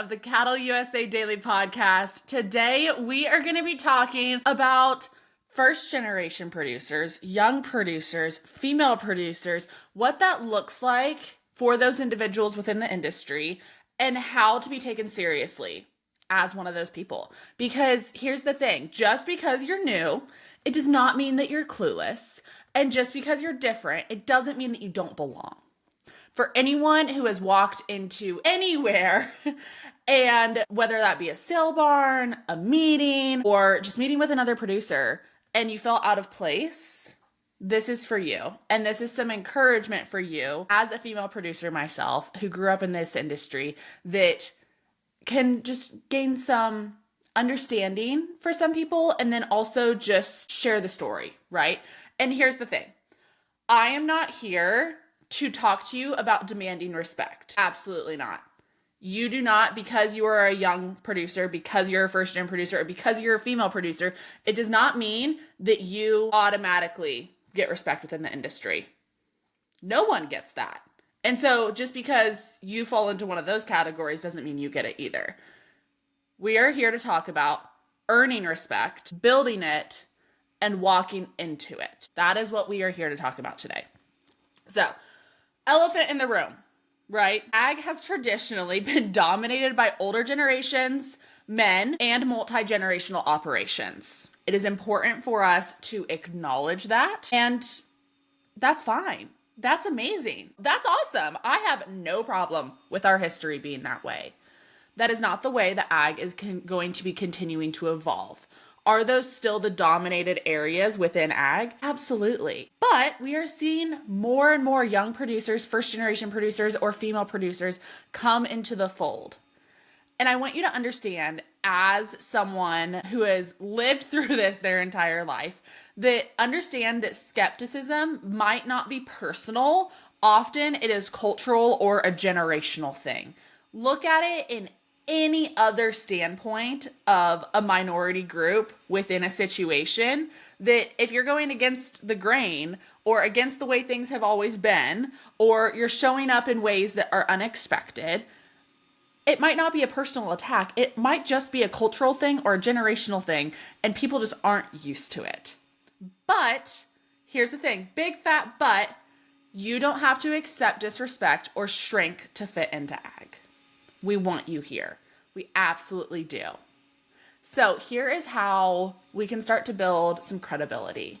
of the CattleUSA Daily Podcast. Today, we are going to be talking about first-generation producers, young producers, female producers, what that looks like for those individuals within the industry, and how to be taken seriously as one of those people. Because here's the thing, just because you're new, it does not mean that you're clueless. And just because you're different, it doesn't mean that you don't belong. For anyone who has walked into anywhere, and whether that be a sale barn, a meeting, or just meeting with another producer, and you felt out of place, this is for you. And this is some encouragement for you as a female producer myself who grew up in this industry that can just gain some understanding for some people and then also just share the story, right? And here's the thing. I am not here to talk to you about demanding respect. Absolutely not. You do not, because you are a young producer, because you're a first-gen producer, or because you're a female producer, it does not mean that you automatically get respect within the industry. No one gets that. And so just because you fall into one of those categories doesn't mean you get it either. We are here to talk about earning respect, building it, and walking into it. That is what we are here to talk about today. So, elephant in the room, right? Ag has traditionally been dominated by older generations, men, and multi-generational operations. It is important for us to acknowledge that, and that's fine. That's amazing. That's awesome. I have no problem with our history being that way. That is not the way that ag is going to be continuing to evolve. Are those still the dominated areas within ag? Absolutely. But we are seeing more and more young producers, first generation producers, or female producers come into the fold. And I want you to understand, as someone who has lived through this their entire life, that understand that skepticism might not be personal. Often it is cultural or a generational thing. Look at it in any other standpoint of a minority group within a situation, that if you're going against the grain or against the way things have always been, or you're showing up in ways that are unexpected, it might not be a personal attack. It might just be a cultural thing or a generational thing, and people just aren't used to it. But here's the thing, big fat but, you don't have to accept disrespect or shrink to fit into ag. We want you here. We absolutely do. So here is how we can start to build some credibility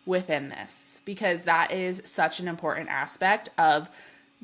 within this, because that is such an important aspect of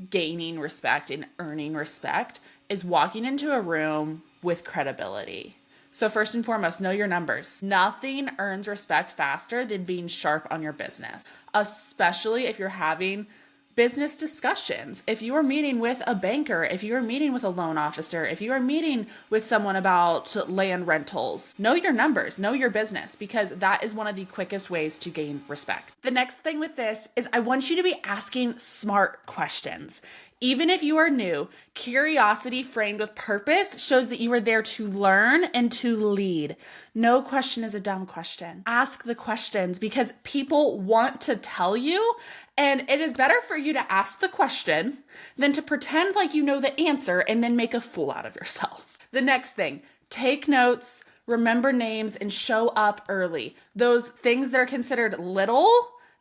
gaining respect and earning respect, is walking into a room with credibility. So first and foremost, know your numbers. Nothing earns respect faster than being sharp on your business, especially if you're having business discussions. If you are meeting with a banker, if you are meeting with a loan officer, if you are meeting with someone about land rentals, know your numbers, know your business, because that is one of the quickest ways to gain respect. The next thing with this is I want you to be asking smart questions. Even if you are new, curiosity framed with purpose shows that you are there to learn and to lead. No question is a dumb question. Ask the questions because people want to tell you, and it is better for you to ask the question than to pretend like you know the answer and then make a fool out of yourself. The next thing, take notes, remember names, and show up early. Those things that are considered little,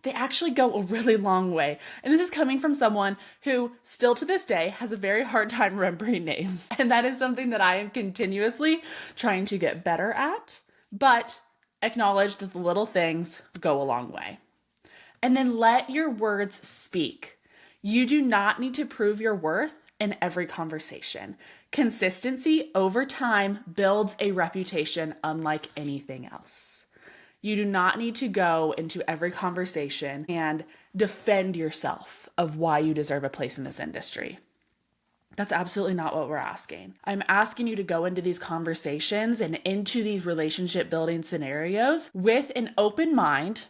they actually go a really long way. And this is coming from someone who still to this day has a very hard time remembering names. And that is something that I am continuously trying to get better at, but acknowledge that the little things go a long way. And then let your words speak. You do not need to prove your worth in every conversation. Consistency over time builds a reputation unlike anything else. You do not need to go into every conversation and defend yourself of why you deserve a place in this industry. That's absolutely not what we're asking. I'm asking you to go into these conversations and into these relationship building scenarios with an open mind,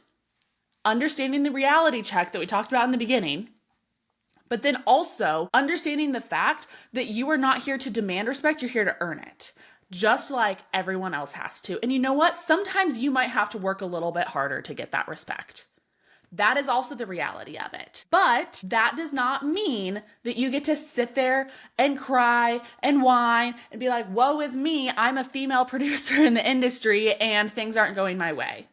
understanding the reality check that we talked about in the beginning, but then also understanding the fact that you are not here to demand respect, you're here to earn it, just like everyone else has to. And you know what? Sometimes you might have to work a little bit harder to get that respect. That is also the reality of it. But that does not mean that you get to sit there and cry and whine and be like, woe is me, I'm a female producer in the industry and things aren't going my way.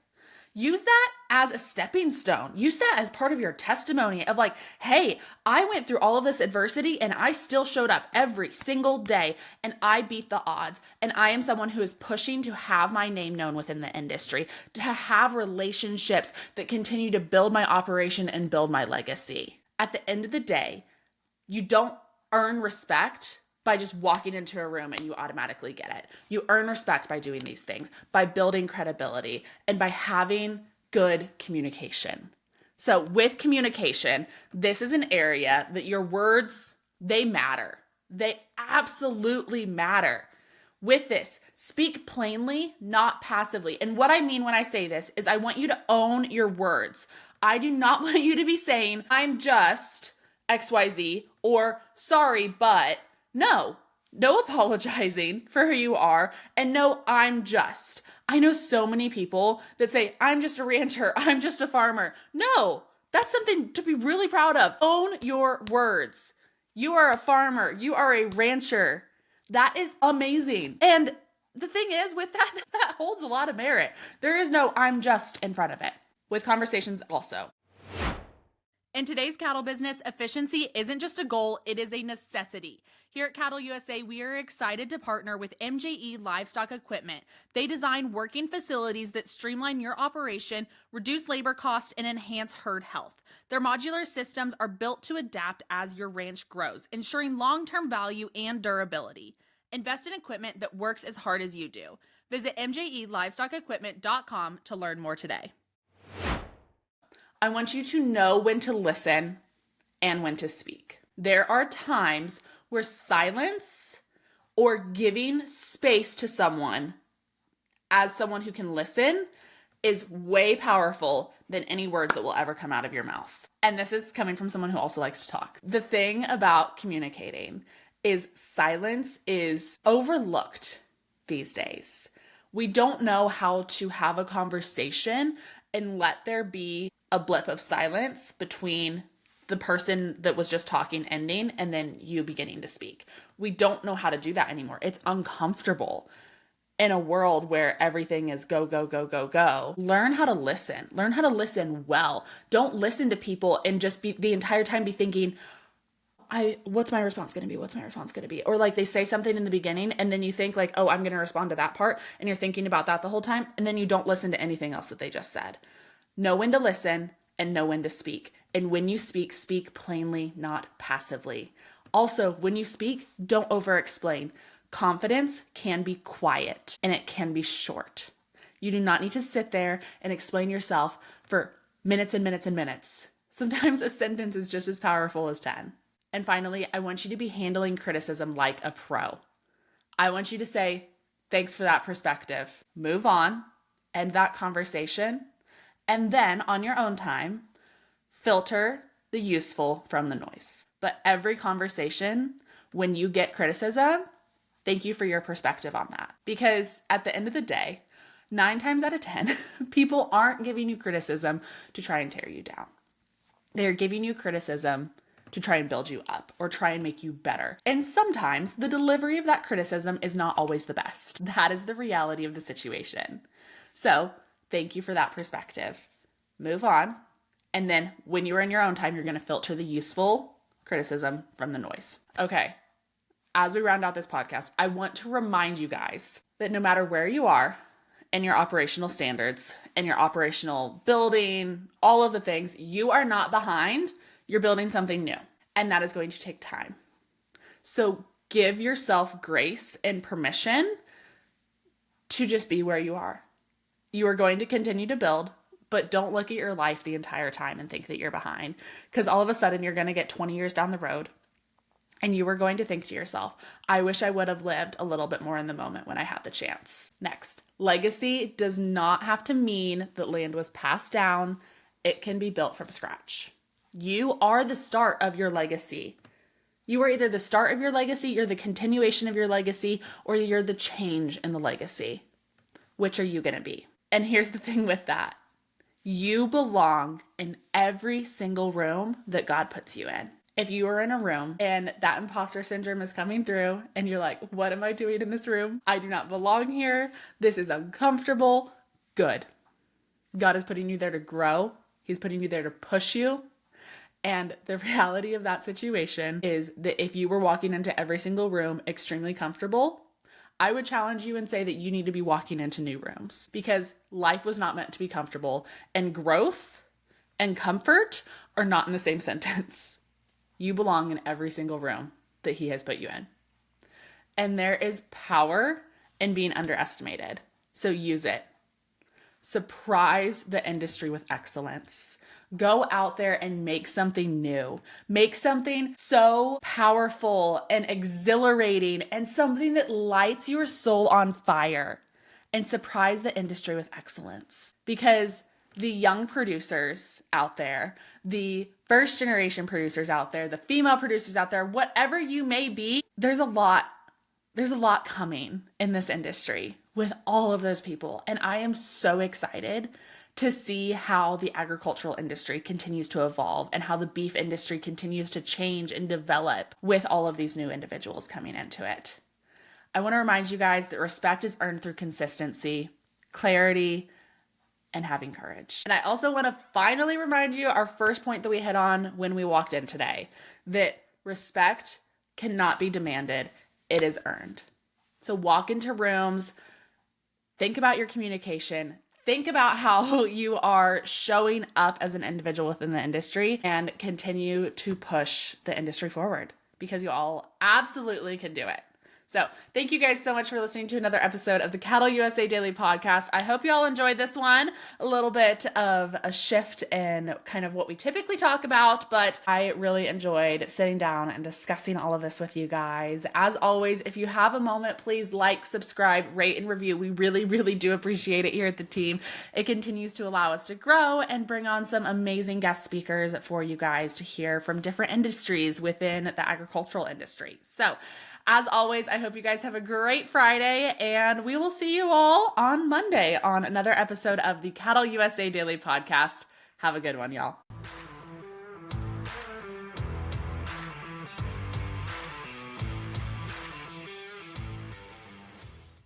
Use that as a stepping stone. Use that as part of your testimony of like, hey, I went through all of this adversity and I still showed up every single day and I beat the odds. And I am someone who is pushing to have my name known within the industry, to have relationships that continue to build my operation and build my legacy. At the end of the day, you don't earn respect by just walking into a room and you automatically get it. You earn respect by doing these things, by building credibility, and by having good communication. So with communication, this is an area that your words, they matter. They absolutely matter. With this, speak plainly, not passively. And what I mean when I say this is I want you to own your words. I do not want you to be saying, I'm just XYZ or sorry, but no apologizing for who you are, and no, I'm just. I know so many people that say, I'm just a rancher, I'm just a farmer. No, that's something to be really proud of. Own your words. You are a farmer, you are a rancher. That is amazing. And the thing is, with that holds a lot of merit. There is no I'm just in front of it. With conversations also. In today's cattle business, efficiency isn't just a goal, it is a necessity. Here at CattleUSA, we are excited to partner with MJE Livestock Equipment. They design working facilities that streamline your operation, reduce labor costs, and enhance herd health. Their modular systems are built to adapt as your ranch grows, ensuring long-term value and durability. Invest in equipment that works as hard as you do. Visit mjelivestockequipment.com to learn more today. I want you to know when to listen and when to speak. There are times where silence or giving space to someone as someone who can listen is way powerful than any words that will ever come out of your mouth. And this is coming from someone who also likes to talk. The thing about communicating is silence is overlooked these days. We don't know how to have a conversation and let there be a blip of silence between the person that was just talking ending and then you beginning to speak. We don't know how to do that anymore. It's uncomfortable in a world where everything is go, go, go, go, go. Learn how to listen. Learn how to listen well. Don't listen to people and just be the entire time be thinking, what's my response going to be? What's my response going to be? Or like they say something in the beginning and then you think like, oh, I'm going to respond to that part. And you're thinking about that the whole time. And then you don't listen to anything else that they just said. Know when to listen and know when to speak. And when you speak, speak plainly, not passively. Also, when you speak, don't over-explain. Confidence can be quiet and it can be short. You do not need to sit there and explain yourself for minutes and minutes and minutes. Sometimes a sentence is just as powerful as 10. And finally, I want you to be handling criticism like a pro. I want you to say, thanks for that perspective. Move on, end that conversation, and then on your own time, filter the useful from the noise. But every conversation, when you get criticism, thank you for your perspective on that. Because at the end of the day, 9 times out of 10, people aren't giving you criticism to try and tear you down. They're giving you criticism to try and build you up or try and make you better. And sometimes the delivery of that criticism is not always the best. That is the reality of the situation. So thank you for that perspective. Move on. And then when you are in your own time, you're going to filter the useful criticism from the noise. Okay. As we round out this podcast, I want to remind you guys that no matter where you are in your operational standards and your operational building, all of the things, you are not behind. You're building something new, and that is going to take time. So give yourself grace and permission to just be where you are. You are going to continue to build, but don't look at your life the entire time and think that you're behind, because all of a sudden you're going to get 20 years down the road and you are going to think to yourself, I wish I would have lived a little bit more in the moment when I had the chance. Next, legacy does not have to mean that land was passed down. It can be built from scratch. You are the start of your legacy. You are either the start of your legacy, you're the continuation of your legacy, or you're the change in the legacy. Which are you going to be? And here's the thing with that. You belong in every single room that God puts you in. If you are in a room and that imposter syndrome is coming through and you're like, what am I doing in this room? I do not belong here. This is uncomfortable. Good. God is putting you there to grow. He's putting you there to push you. And the reality of that situation is that if you were walking into every single room extremely comfortable, I would challenge you and say that you need to be walking into new rooms, because life was not meant to be comfortable, and growth and comfort are not in the same sentence. You belong in every single room that He has put you in. And there is power in being underestimated. So use it. Surprise the industry with excellence. Go out there and make something new. Make something so powerful and exhilarating and something that lights your soul on fire, and surprise the industry with excellence. Because the young producers out there, the first generation producers out there, the female producers out there, whatever you may be, there's a lot coming in this industry with all of those people. And I am so excited to see how the agricultural industry continues to evolve and how the beef industry continues to change and develop with all of these new individuals coming into it. I want to remind you guys that respect is earned through consistency, clarity, and having courage. And I also want to finally remind you our first point that we hit on when we walked in today, that respect cannot be demanded. It is earned. So walk into rooms, think about your communication, think about how you are showing up as an individual within the industry, and continue to push the industry forward, because you all absolutely can do it. So thank you guys so much for listening to another episode of the CattleUSA Daily Podcast. I hope you all enjoyed this one. A little bit of a shift in kind of what we typically talk about, but I really enjoyed sitting down and discussing all of this with you guys. As always, if you have a moment, please like, subscribe, rate, and review. We really, really do appreciate it here at the team. It continues to allow us to grow and bring on some amazing guest speakers for you guys to hear from different industries within the agricultural industry. So, as always, I hope you guys have a great Friday, and we will see you all on Monday on another episode of the CattleUSA Daily Podcast. Have a good one, y'all.